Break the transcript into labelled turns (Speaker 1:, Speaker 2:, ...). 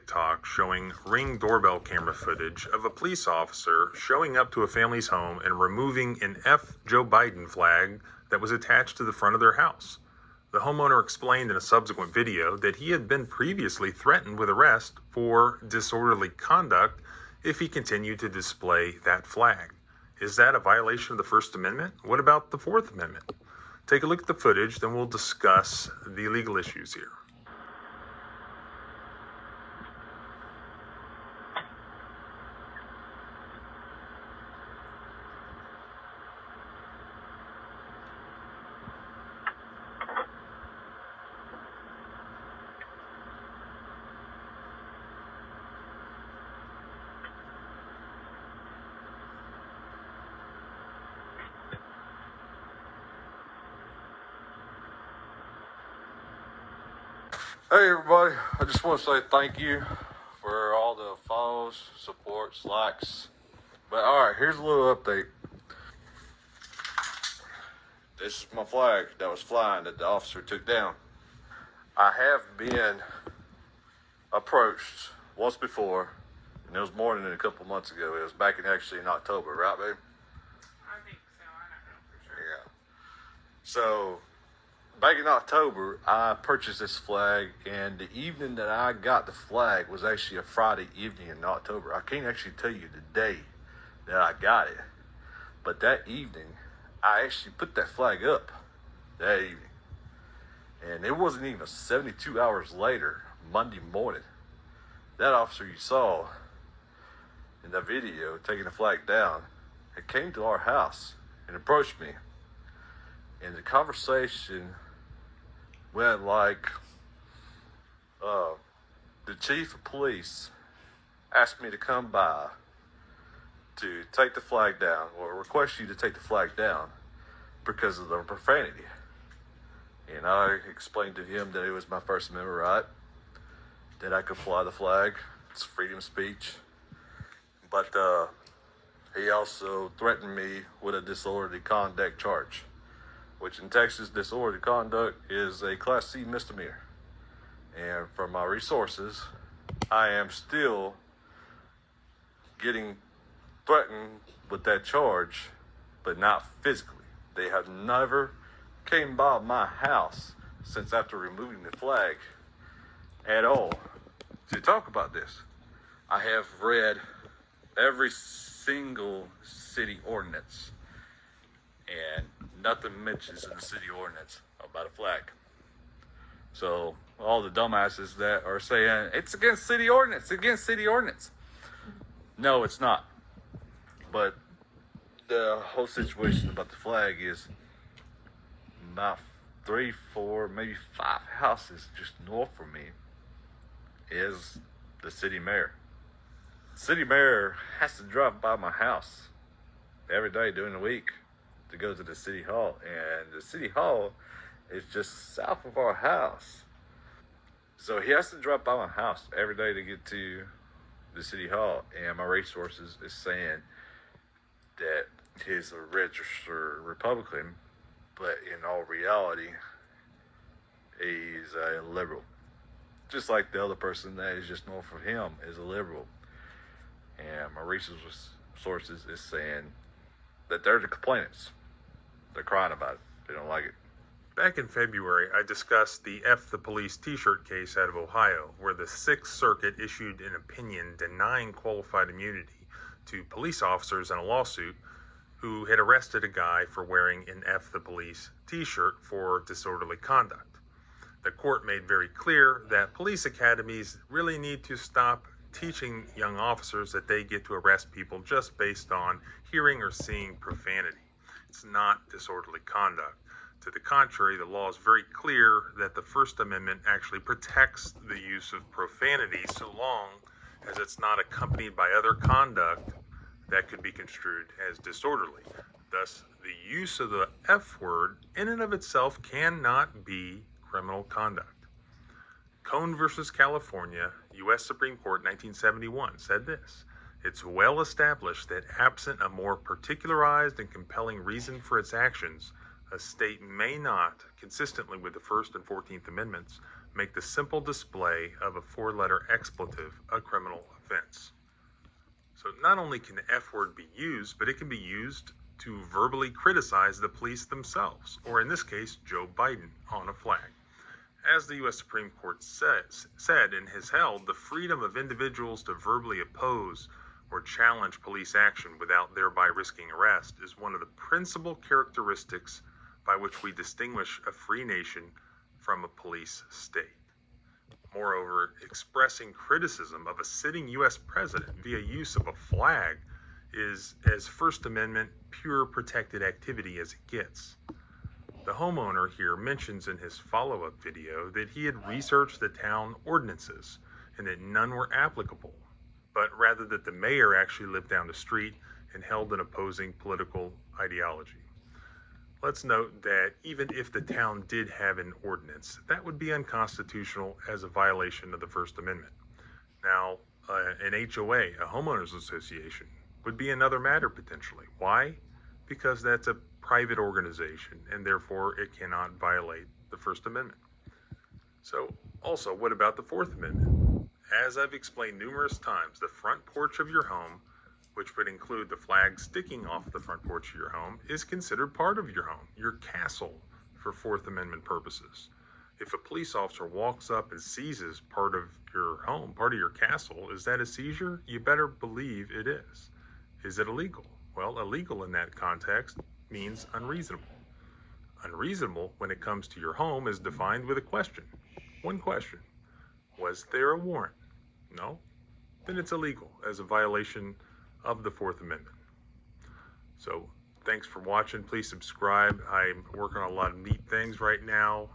Speaker 1: TikTok showing Ring doorbell camera footage of a police officer showing up to a family's home and removing an F Joe Biden flag that was attached to the front of their house. The homeowner explained in a subsequent video that he had been previously threatened with arrest for disorderly conduct if he continued to display that flag. Is that a violation of the First Amendment? What about the Fourth Amendment? Take a look at the footage, then we'll discuss the legal issues here.
Speaker 2: Hey everybody, I just want to say thank you for all the follows, supports, likes. But alright, here's a little update. This is my flag that was flying that the officer took down. I have been approached once before, and it was more than a couple months ago. It was back in October, right babe?
Speaker 3: I think so. I don't know for sure.
Speaker 2: Yeah. So back in October, I purchased this flag, and the evening that I got the flag was actually a Friday evening in October. I can't actually tell you the day that I got it, but that evening, I actually put that flag up that evening. And it wasn't even 72 hours later, Monday morning, that officer you saw in that video taking the flag down, it came to our house and approached me. And the conversation went like, the chief of police asked me to come by to take the flag down, or request you to take the flag down because of the profanity. And I explained to him that it was my First Amendment right, that I could fly the flag. It's freedom of speech. But he also threatened me with a disorderly conduct charge, which in Texas, disorderly conduct is a Class C misdemeanor. And from my resources, I am still getting threatened with that charge, but not physically. They have never came by my house since after removing the flag at all to talk about this. I have read every single city ordinance, and nothing mentions in the city ordinance about a flag. So all the dumbasses that are saying it's against city ordinance, no, it's not. But the whole situation about the flag is about 3, 4, maybe 5 houses just north from me is the city mayor. The city mayor has to drive by my house every day during the week to go to the city hall, and the city hall is just south of our house. So he has to drive by my house every day to get to the city hall, and my resources is saying that he's a registered Republican, but in all reality, he's a liberal. Just like the other person that is just north of him is a liberal. And my resources is saying that they're the complainants. They're crying about it. They don't like it.
Speaker 1: Back in February, I discussed the F the Police t-shirt case out of Ohio, where the Sixth Circuit issued an opinion denying qualified immunity to police officers in a lawsuit who had arrested a guy for wearing an F the Police t-shirt for disorderly conduct. The court made very clear that police academies really need to stop teaching young officers that they get to arrest people just based on hearing or seeing profanity. It's not disorderly conduct. To the contrary, the law is very clear that the First Amendment actually protects the use of profanity so long as it's not accompanied by other conduct that could be construed as disorderly. Thus, the use of the F word in and of itself cannot be criminal conduct. Cone versus California, U.S. Supreme Court, 1971, said this: "It's well established that absent a more particularized and compelling reason for its actions, a state may not, consistently with the First and 14th Amendments, make the simple display of a 4-letter expletive a criminal offense. So not only can the F word be used, but it can be used to verbally criticize the police themselves, or in this case, Joe Biden, on a flag. As the U.S. Supreme Court said and has held, the freedom of individuals to verbally oppose or challenge police action without thereby risking arrest is one of the principal characteristics by which we distinguish a free nation from a police state. Moreover, expressing criticism of a sitting U.S. president via use of a flag is as First Amendment pure protected activity as it gets. The homeowner here mentions in his follow-up video that he had researched the town ordinances and that none were applicable, but rather that the mayor actually lived down the street and held an opposing political ideology. Let's note that even if the town did have an ordinance, that would be unconstitutional as a violation of the First Amendment. Now, an HOA, a homeowners association, would be another matter potentially. Why? Because that's a private organization and therefore it cannot violate the First Amendment. So, also, what about the Fourth Amendment? As I've explained numerous times, the front porch of your home, which would include the flag sticking off the front porch of your home, is considered part of your home, your castle, for Fourth Amendment purposes. If a police officer walks up and seizes part of your home, part of your castle, is that a seizure? You better believe it is. Is it illegal? Well, illegal in that context means unreasonable. Unreasonable when it comes to your home is defined with a question. One question. Was there a warrant? No? Then it's illegal as a violation of the Fourth Amendment. So, thanks for watching. Please subscribe. I'm working on a lot of neat things right now.